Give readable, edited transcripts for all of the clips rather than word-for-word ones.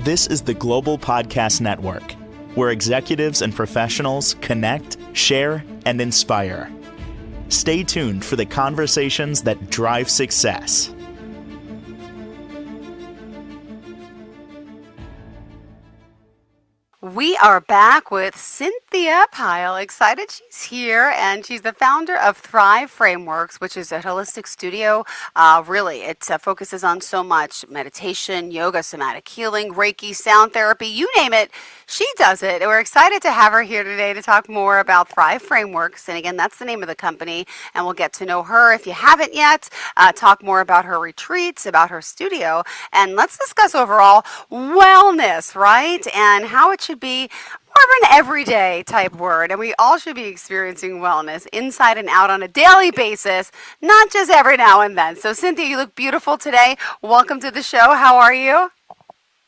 This is the Global Podcast Network, where executives and professionals connect, share, and inspire. Stay tuned for the conversations that drive success. We are back with Cynthia Pyle. Excited she's here, and she's the founder of Thrive Frameworks, which is a holistic studio. Really, it focuses on so much: meditation, yoga, somatic healing, Reiki, sound therapy, you name it. She does it. And we're excited to have her here today to talk more about Thrive Frameworks. And again, that's the name of the company, and we'll get to know her if you haven't yet. Talk more about her retreats, about her studio, and let's discuss overall wellness, right? And how it should be more of an everyday type word, and we all should be experiencing wellness inside and out on a daily basis, not just every now and then. So Cynthia, you look beautiful today. Welcome to the show. How are you?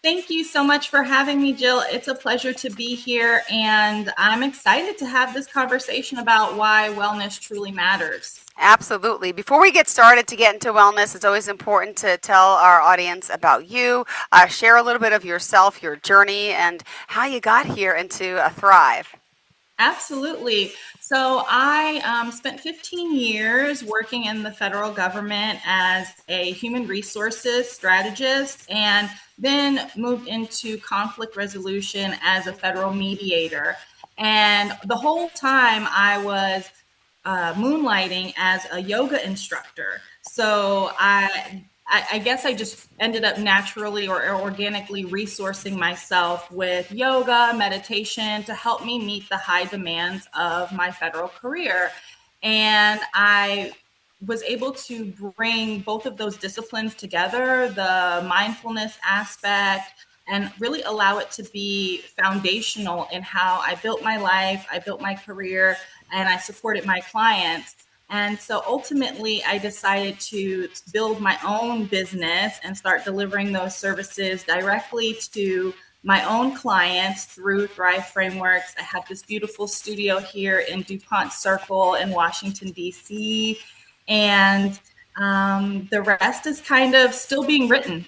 Thank you so much for having me, Jill. It's a pleasure to be here, and I'm excited to have this conversation about why wellness truly matters. Absolutely. Before we get started to get into wellness, it's always important to tell our audience about you, share a little bit of yourself, your journey, and how you got here into a Thrive. Absolutely. So I spent 15 years working in the federal government as a human resources strategist, and then moved into conflict resolution as a federal mediator. And the whole time I was moonlighting as a yoga instructor. So I guess I just ended up naturally or organically resourcing myself with yoga, meditation to help me meet the high demands of my federal career. And I was able to bring both of those disciplines together, the mindfulness aspect, and really allow it to be foundational in how I built my life, I built my career, and I supported my clients. And so ultimately, I decided to build my own business and start delivering those services directly to my own clients through Thrive Frameworks. I have this beautiful studio here in DuPont Circle in Washington, D.C., and the rest is kind of still being written.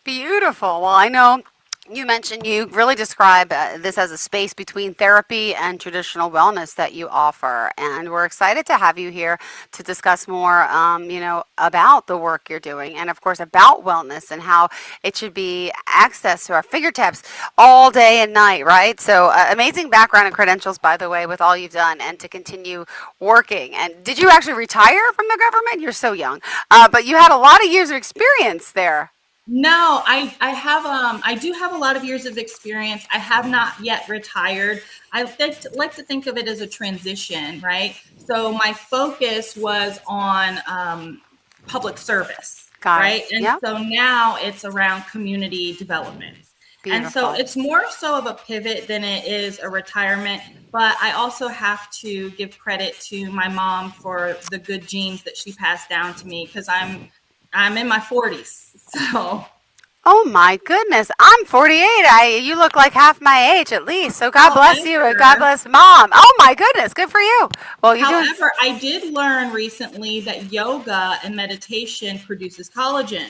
Beautiful. Well, I know you mentioned you really describe this as a space between therapy and traditional wellness that you offer. And we're excited to have you here to discuss more, about the work you're doing and, of course, about wellness and how it should be accessed to our fingertips all day and night, right? So amazing background and credentials, by the way, with all you've done and to continue working. And did you actually retire from the government? You're so young. But you had a lot of years of experience there. No, I do have a lot of years of experience. I have not yet retired. I like to think of it as a transition, right? So my focus was on public service, right? And so now it's around community development. Beautiful. And so it's more so of a pivot than it is a retirement. But I also have to give credit to my mom for the good genes that she passed down to me, because I'm in my 40s. So. Oh my goodness, I'm 48. You look like half my age at least. So God bless you and God bless mom. Oh my goodness, good for you. Well, however, I did learn recently that yoga and meditation produces collagen.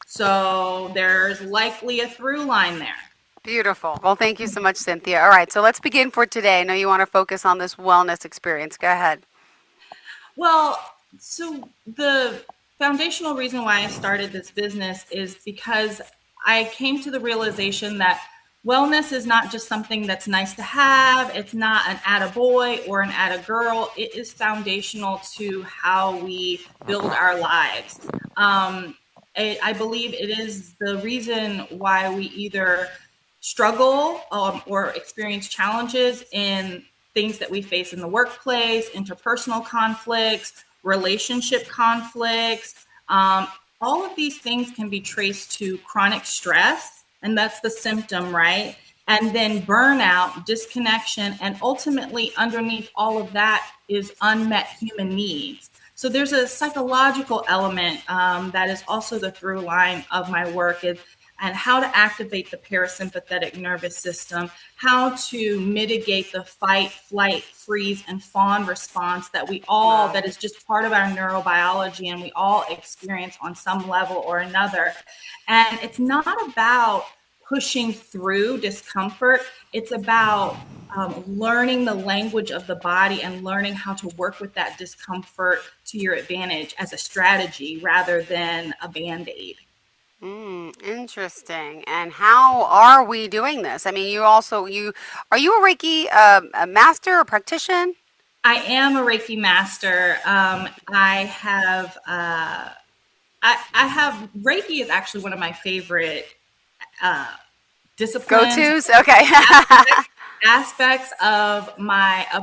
So there's likely a through line there. Beautiful. Well, thank you so much, Cynthia. All right, so let's begin for today. I know you want to focus on this wellness experience. Go ahead. Well, so the foundational reason why I started this business is because I came to the realization that wellness is not just something that's nice to have. It's not an attaboy or an attagirl. It is foundational to how we build our lives. I believe it is the reason why we either struggle or experience challenges in things that we face in the workplace, interpersonal conflicts, relationship conflicts. All of these things can be traced to chronic stress, and that's the symptom, right? And then burnout, disconnection, and ultimately underneath all of that is unmet human needs. So there's a psychological element that is also the through line of my work, and how to activate the parasympathetic nervous system, how to mitigate the fight, flight, freeze, and fawn response that that is just part of our neurobiology and we all experience on some level or another. And it's not about pushing through discomfort. It's about learning the language of the body and learning how to work with that discomfort to your advantage as a strategy rather than a band-aid. Interesting. And how are we doing this? I mean, you are you a Reiki a master or practitioner? I am a Reiki master. I have I have Reiki is actually one of my favorite uh, Go disciplines, tos? Okay. aspects of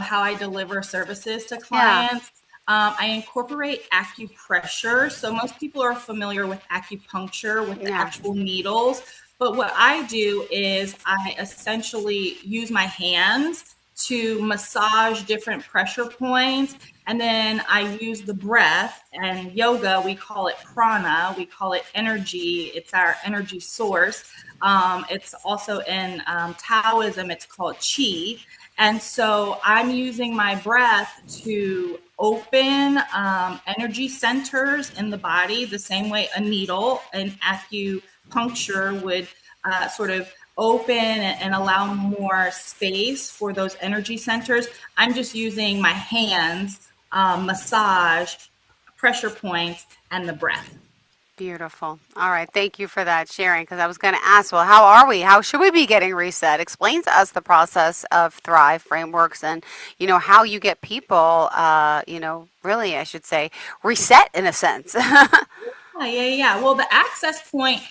how I deliver services to Yeah. clients. I incorporate acupressure. So most people are familiar with acupuncture with the Yeah. actual needles, but what I do is I essentially use my hands to massage different pressure points. And then I use the breath and yoga. We call it prana. We call it energy. It's our energy source. It's also in Taoism, it's called qi. And so I'm using my breath to open energy centers in the body, the same way a needle and acupuncture would sort of open and allow more space for those energy centers. I'm just using my hands, massage, pressure points, and the breath. Beautiful. All right. Thank you for that sharing because I was going to ask, well, how are we? How should we be getting reset? Explain to us the process of Thrive frameworks and, how you get people, really, I should say, reset in a sense. Yeah. Well, the access point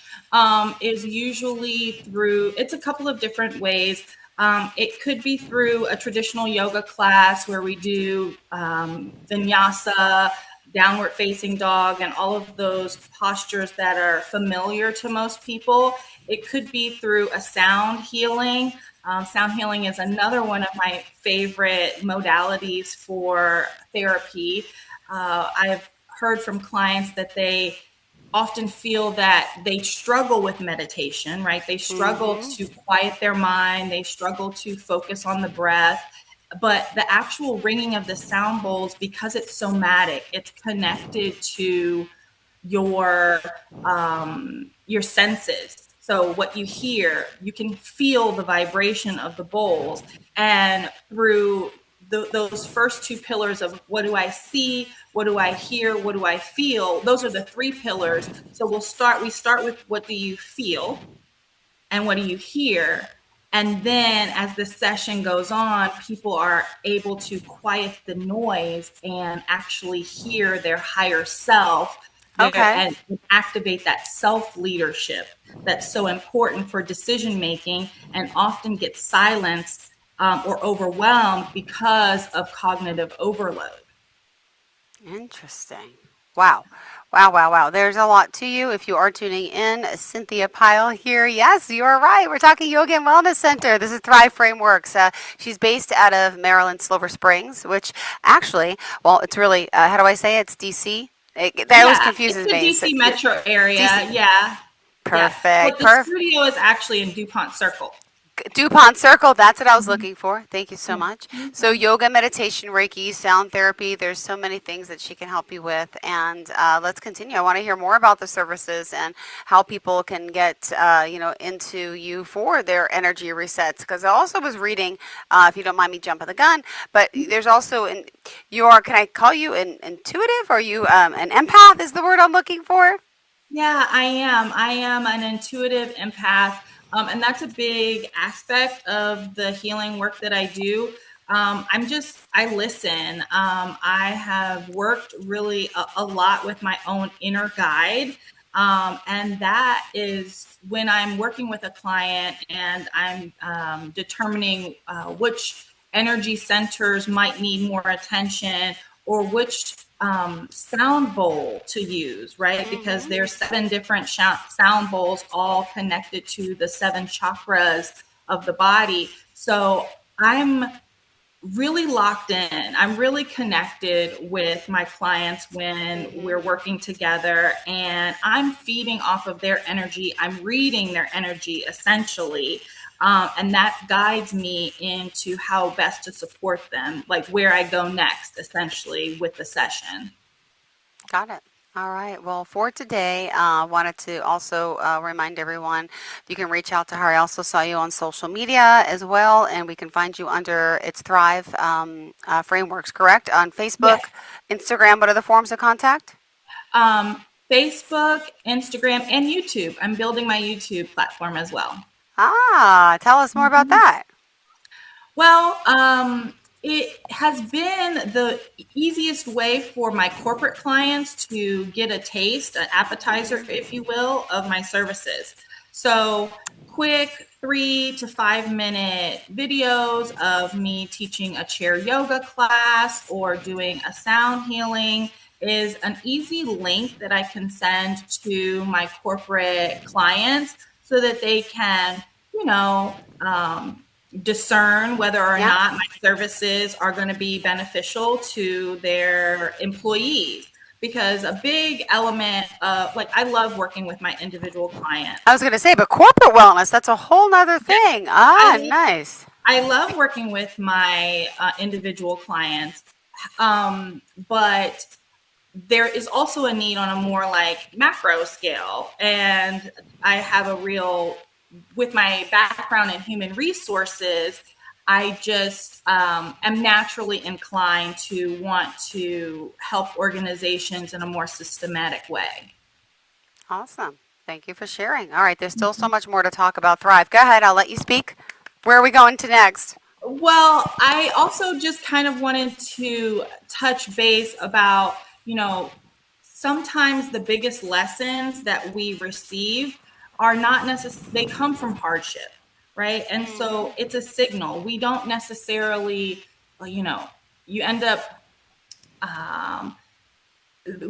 is usually through, it's a couple of different ways. It could be through a traditional yoga class where we do vinyasa, downward facing dog, and all of those postures that are familiar to most people. It could be through a sound healing. Sound healing is another one of my favorite modalities for therapy. I've heard from clients that they often feel that they struggle with meditation, right? They struggle Hmm. to quiet their mind, they struggle to focus on the breath. But the actual ringing of the sound bowls, because it's somatic, it's connected to your your senses. So what you hear, you can feel the vibration of the bowls, and through those first two pillars of what do I see, what do I hear, what do I feel, those are the three pillars. So we start with what do you feel and what do you hear, and then as the session goes on, people are able to quiet the noise and actually hear their higher self there Okay. and activate that self leadership that's so important for decision making and often gets silenced or overwhelmed because of cognitive overload. Interesting. Wow. Wow, wow, wow. There's a lot to you. If you are tuning in, Cynthia Pyle here. Yes, you are right. We're talking Yoga and Wellness Center. This is Thrive Frameworks. She's based out of Maryland, Silver Springs, which actually, well, it's really, how do I say it? It's DC. That always Yeah, it's confuses the me. So, DC metro area. DC. Yeah. But Perfect. the studio is actually in DuPont Circle. DuPont Circle, that's what I was Mhm. looking for. Thank you so Yeah. much. So, yoga, meditation, Reiki, sound therapy, there's so many things that she can help you with. And let's continue. I want to hear more about the services and how people can get, into you for their energy resets. Because I also was reading, if you don't mind me jumping the gun, but there's also, can I call you an intuitive? Are you an empath is the word I'm looking for? Yeah, I am. I am an intuitive empath. And that's a big aspect of the healing work that I do. I listen. I have worked really a lot with my own inner guide. And that is when I'm working with a client and I'm determining which energy centers might need more attention or which sound bowl to use, right? Because Mm-hmm. there's seven different sound bowls all connected to the seven chakras of the body. So I'm really locked in. I'm really connected with my clients when we're Mm-hmm. working together, and I'm feeding off of their energy. I'm reading their energy essentially. And that guides me into how best to support them, like where I go next, essentially, with the session. Got it. All right. Well, for today, wanted to also remind everyone you can reach out to her. I also saw you on social media as well, and we can find you under its Thrive frameworks, correct? On Yes. Facebook, Instagram. What are the forms of contact? Um, Facebook, Instagram, and YouTube. I'm building my YouTube platform as well. Ah, tell us more about that. Well, it has been the easiest way for my corporate clients to get a taste, an appetizer, if you will, of my services. So, quick 3 to 5 minute videos of me teaching a chair yoga class or doing a sound healing is an easy link that I can send to my corporate clients so that they can, you know, discern whether or Yeah. not my services are going to be beneficial to their employees. Because a big element of, like, I love working with my individual I clients. was going to say, but corporate wellness, that's a whole nother Yeah, thing. Ah, I, nice. I love working with my individual clients. But there is also a need on a more like macro scale. And I have a real, with my background in human resources, I just am naturally inclined to want to help organizations in a more systematic way. Awesome. Thank you for sharing. All right, there's still so much more to talk about Thrive. Go ahead, I'll let you speak. Where are we going to next? Well, I also just kind of wanted to touch base about, you know, sometimes the biggest lessons that we receive are not necessarily, they come from hardship, right? And so it's a signal. We don't necessarily, well, you end up um,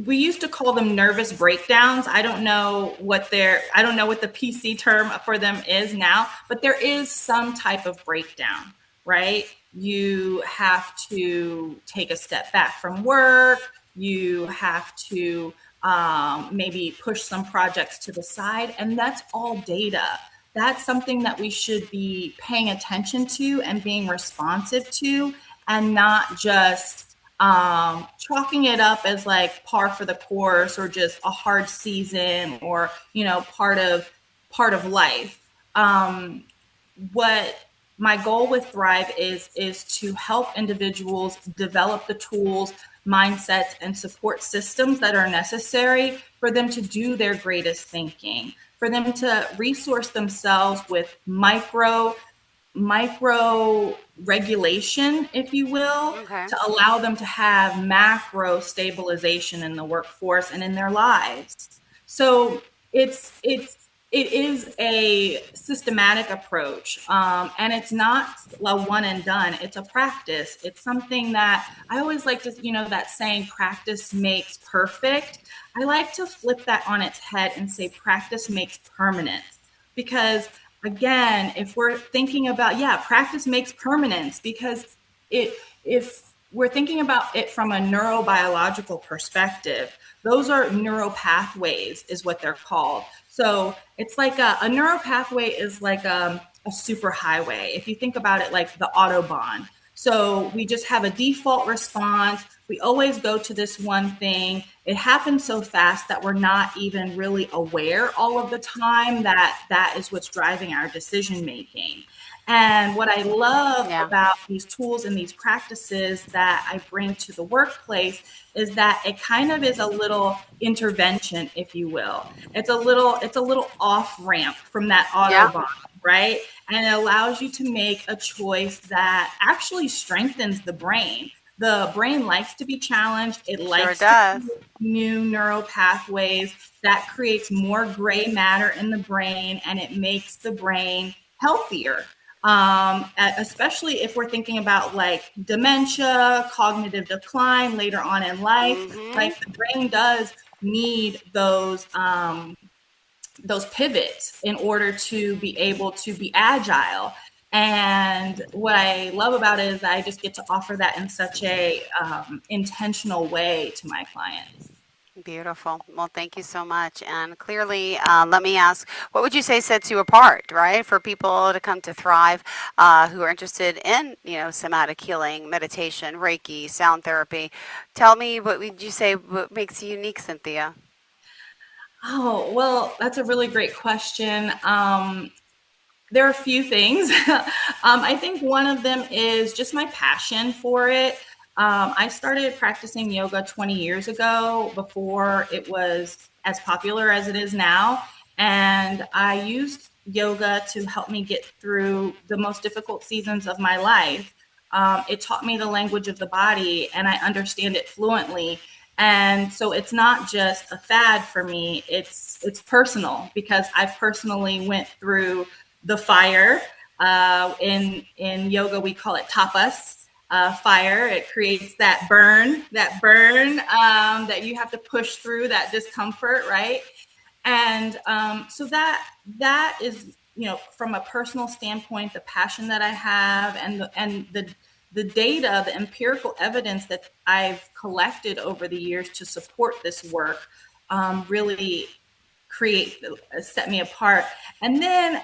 we used to call them nervous breakdowns. I don't know what the PC term for them is now, but there is some type of breakdown, right? You have to take a step back from work. You have to maybe push some projects to the side, and that's all data. That's something that we should be paying attention to and being responsive to, and not just chalking it up as like par for the course or just a hard season or part of life. What my goal with Thrive is to help individuals develop the tools, mindsets, and support systems that are necessary for them to do their greatest thinking, for them to resource themselves with micro regulation, if you will, Okay. to allow them to have macro stabilization in the workforce and in their lives. So it is a systematic approach, and it's not a one and done. It's a practice. It's something that I always like to, that saying, practice makes perfect. I like to flip that on its head and say practice makes permanence, because again, if we're thinking about, yeah, practice makes permanence, because it if we're thinking about it from a neurobiological perspective, those are neural pathways is what they're called. So it's like a neural pathway is like a super highway. If you think about it like the Autobahn. So we just have a default response. We always go to this one thing. It happens so fast that we're not even really aware all of the time that that is what's driving our decision making. And what I love Yeah. about these tools and these practices that I bring to the workplace is that it kind of is a little intervention, if you will. It's a little off ramp from that Yeah. Autobahn, right? And it allows you to make a choice that actually strengthens the brain. The brain likes to be challenged. It Sure likes to does. create new neural pathways. That creates more gray matter in the brain, and it makes the brain healthier. Especially if we're thinking about like dementia, cognitive decline later on in life. Mm-hmm. Like, the brain does need those pivots in order to be able to be agile. And what I love about it is that I just get to offer that in such a intentional way to my clients. Beautiful. Well, thank you so much. And clearly, let me ask, what would you say sets you apart, right, for people to come to Thrive who are interested in, somatic healing, meditation, Reiki, sound therapy? Tell me, what would you say what makes you unique, Cynthia? Oh, well, that's a really great question. There are a few things. I think one of them is just my passion for it. I started practicing yoga 20 years ago before it was as popular as it is now. And I used yoga to help me get through the most difficult seasons of my life. It taught me the language of the body and I understand it fluently. And so it's not just a fad for me, it's personal because I personally went through the fire. In yoga, we call it tapas. Fire. It creates that burn that you have to push through that discomfort, right? And so that is, from a personal standpoint, the passion that I have, and the data, the empirical evidence that I've collected over the years to support this work really create set me apart. And then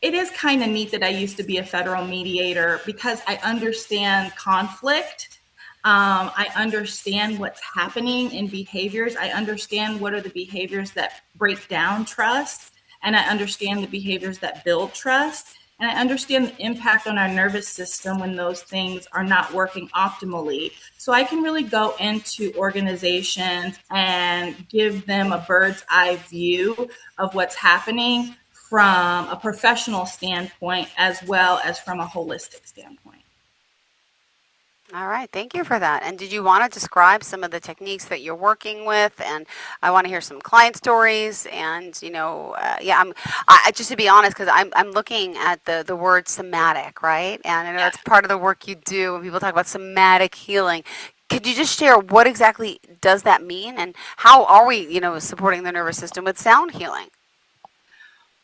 it is kind of neat that I used to be a federal mediator because I understand conflict. I understand what's happening in behaviors. I understand what are the behaviors that break down trust, and I understand the behaviors that build trust. And I understand the impact on our nervous system when those things are not working optimally. So I can really go into organizations and give them a bird's eye view of what's happening from a professional standpoint as well as from a holistic standpoint. All right, thank you for that. And did you want to describe some of the techniques that you're working with? And I want to hear some client stories. And yeah, just to be honest, because I'm looking at the word somatic, right? And I know Yeah. that's part of the work you do when people talk about somatic healing. Could you just share what exactly does that mean, and how are we, supporting the nervous system with sound healing?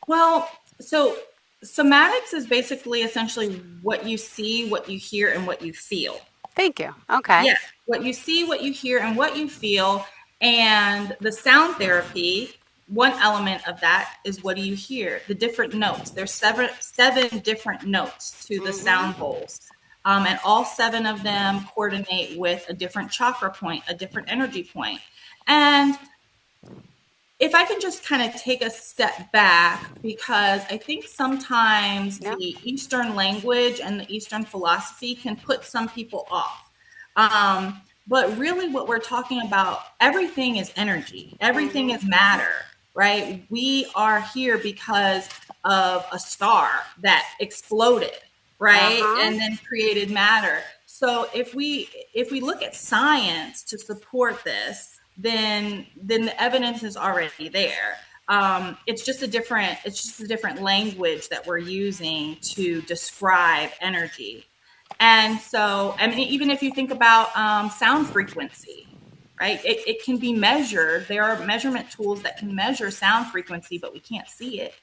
Well, so somatics is basically essentially what you see, what you hear, and what you feel. Thank you. Okay. Yeah, what you see, what you hear, and what you feel. And the sound therapy, one element of that is what do you hear? The different notes. There's seven different notes to the sound Mm-hmm. bowls. And all seven of them coordinate with a different chakra point, a different energy point. And if I can just kind of take a step back, because I think sometimes Yeah. the Eastern language and the Eastern philosophy can put some people off. But really, what we're talking about, everything is energy, everything is Mm-hmm. matter, right? We are here because of a star that exploded, right? Uh-huh. And then created matter. So if we look at science to support this, then the evidence is already there. It's just a different language that we're using to describe energy. And so, I mean, even if you think about sound frequency, right? It can be measured. There are measurement tools that can measure sound frequency, but we can't see it.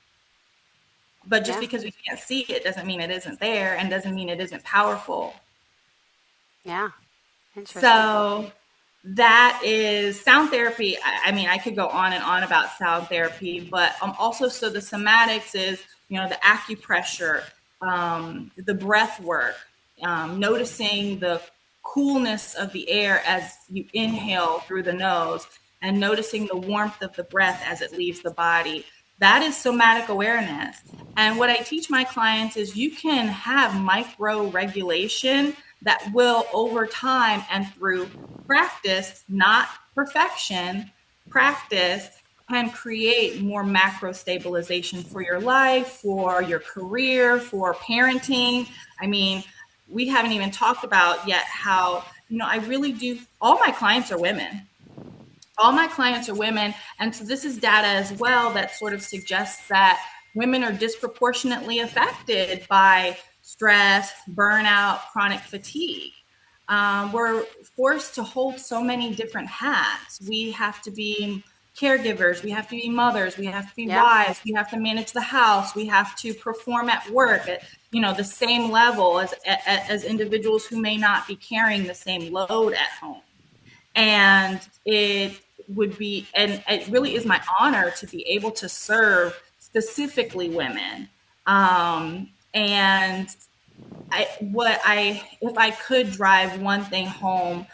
But just Yeah. because we can't see it doesn't mean it isn't there, and doesn't mean it isn't powerful. Yeah. Interesting. So that is sound therapy. I mean, I could go on and on about sound therapy, but also, so the somatics is, the acupressure, the breath work, noticing the coolness of the air as you inhale through the nose, and noticing the warmth of the breath as it leaves the body. That is somatic awareness. And what I teach my clients is you can have micro regulation that will, over time and through practice, not perfection, practice can create more macro stabilization for your life, for your career, for parenting. I mean, we haven't even talked about yet how, I really do, all my clients are women. All my clients are women. And so this is data as well that sort of suggests that women are disproportionately affected by stress, burnout, chronic fatigue. We're forced to hold so many different hats. We have to be caregivers, we have to be mothers, we have to be Yeah. wives, we have to manage the house, we have to perform at work at the same level as individuals who may not be carrying the same load at home. And would be, and it really is my honor to be able to serve specifically women. And if I could drive one thing home,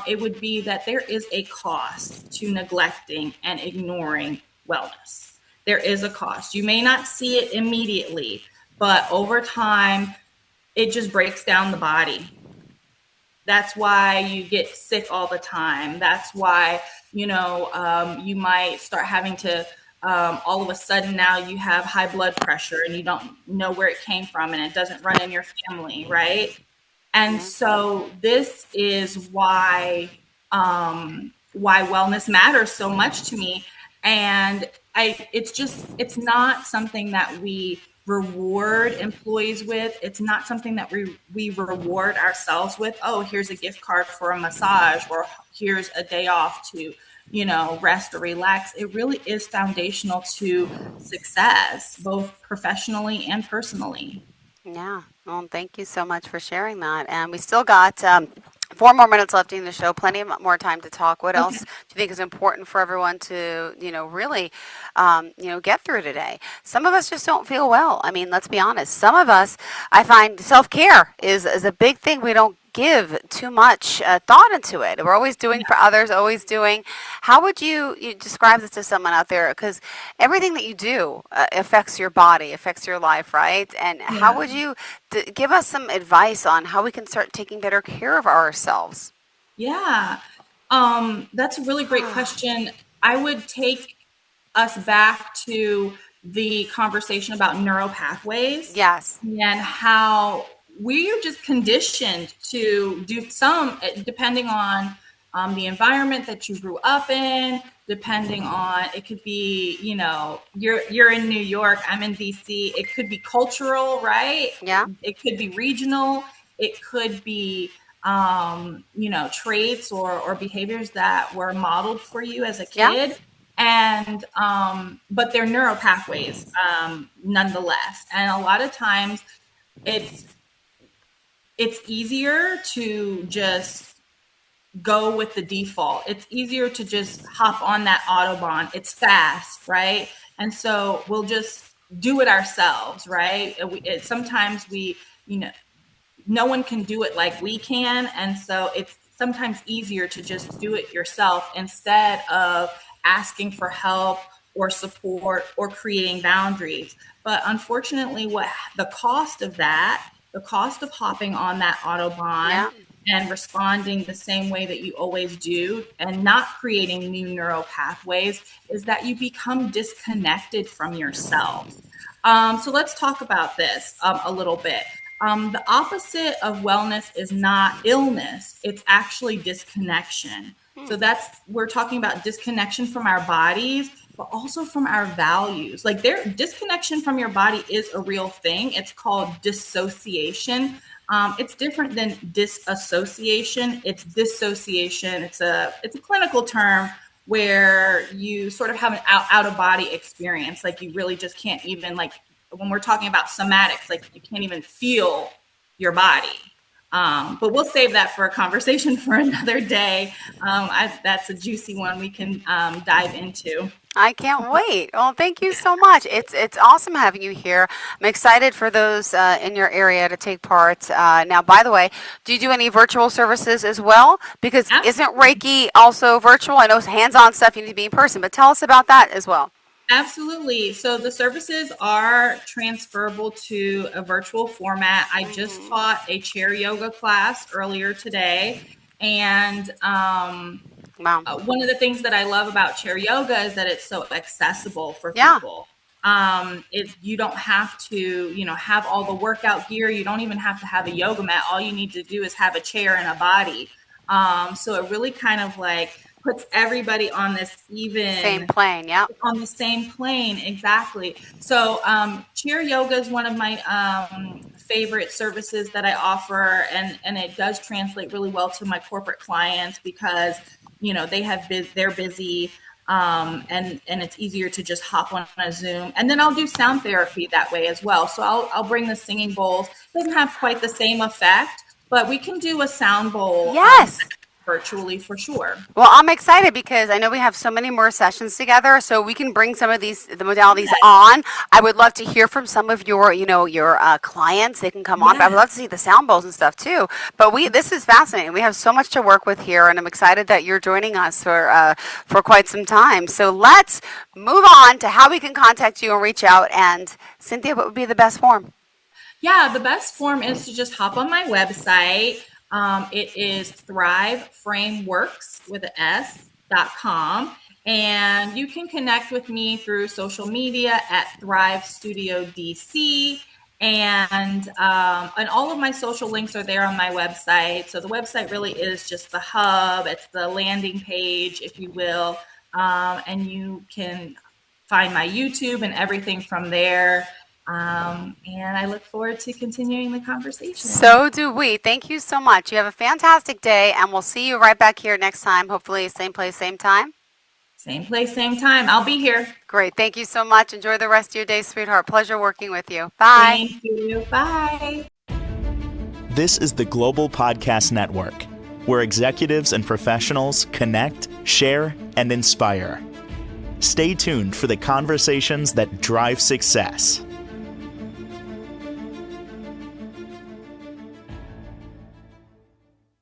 it would be that there is a cost to neglecting and ignoring wellness. There is a cost. You may not see it immediately, but over time, it just breaks down the body. That's why you get sick all the time. That's why, you might start having to, all of a sudden now you have high blood pressure and you don't know where it came from and it doesn't run in your family, right? And Yeah. so this is why wellness matters so much to me. And it's not something that we reward employees with. It's not something that we reward ourselves with. Oh, here's a gift card for a massage, or here's a day off to, rest or relax. It really is foundational to success, both professionally and personally. Yeah. Well, thank you so much for sharing that. And we still got 4 more minutes left in the show. Plenty of more time to talk. What else Okay. do you think is important for everyone to, really, get through today? Some of us just don't feel well. I mean, let's be honest. Some of us, I find self-care is a big thing. We don't give too much thought into it. We're always doing for others, always doing. How would you describe this to someone out there? Because everything that you do affects your body, affects your life, right? And how Yeah. would you give us some advice on how we can start taking better care of ourselves? Yeah. That's a really great question. I would take us back to the conversation about neural pathways Yes. and how we are just conditioned to do some, depending on the environment that you grew up in, depending on, it could be, you're in New York, I'm in DC. It could be cultural, right? Yeah. It could be regional. It could be traits or behaviors that were modeled for you as a Yeah. kid. And but they're neural pathways, nonetheless. And a lot of times it's it's easier to just go with the default. It's easier to just hop on that autobahn. It's fast, right? And so we'll just do it ourselves, right? Sometimes you know, no one can do it like we can. And so it's sometimes easier to just do it yourself instead of asking for help or support or creating boundaries. But unfortunately, what the cost of that, the cost of hopping on that autobahn Yeah. and responding the same way that you always do and not creating new neural pathways is that you become disconnected from yourself. So let's talk about this a little bit. The opposite of wellness is not illness, it's actually disconnection. So we're talking about disconnection from our bodies, but also from our values. Like disconnection from your body is a real thing. It's called dissociation. It's different than disassociation. It's dissociation. It's a clinical term where you sort of have an out of body experience. Like you really just can't even, like, when we're talking about somatics, like you can't even feel your body. But we'll save that for a conversation for another day. That's a juicy one we can dive into. I can't wait. Well, thank you so much. It's awesome having you here. I'm excited for those in your area to take part. Now, by the way, do you do any virtual services as well? Because isn't Reiki also virtual? I know hands-on stuff you need to be in person, but tell us about that as well. Absolutely. So the services are transferable to a virtual format. I just taught a chair yoga class earlier today. And Wow. one of the things that I love about chair yoga is that it's so accessible for Yeah. people. You don't have to, have all the workout gear. You don't even have to have a yoga mat. All you need to do is have a chair and a body. So it really kind of like puts everybody on this Same even plane. Yep. on the same plane. Exactly. So chair yoga is one of my favorite services that I offer, and it does translate really well to my corporate clients because they're busy, and it's easier to just hop on a Zoom. And then I'll do sound therapy that way as well. So I'll bring the singing bowls. It doesn't have quite the same effect, but we can do a sound bowl. Yes. virtually for sure. Well, I'm excited because I know we have so many more sessions together, so we can bring some of the modalities on. I would love to hear from some of your, your clients. They can come on. But I would love to see the sound bowls and stuff too. But this is fascinating. We have so much to work with here, and I'm excited that you're joining us for quite some time. So let's move on to how we can contact you and reach out. And Cynthia, what would be the best form? Yeah, the best form is to just hop on my website. It is thriveframeworks with an S.com. And you can connect with me through social media at Thrive Studio DC. And all of my social links are there on my website. So the website really is just the hub. It's the landing page, if you will. And you can find my YouTube and everything from there. And I look forward to continuing the conversation. So do we. Thank you so much. You have a fantastic day, and we'll see you right back here next time. Hopefully, same place, same time. Same place, same time. I'll be here. Great. Thank you so much. Enjoy the rest of your day, sweetheart. Pleasure working with you. Bye. Thank you. Bye. This is the Global Podcast Network, where executives and professionals connect, share, and inspire. Stay tuned for the conversations that drive success.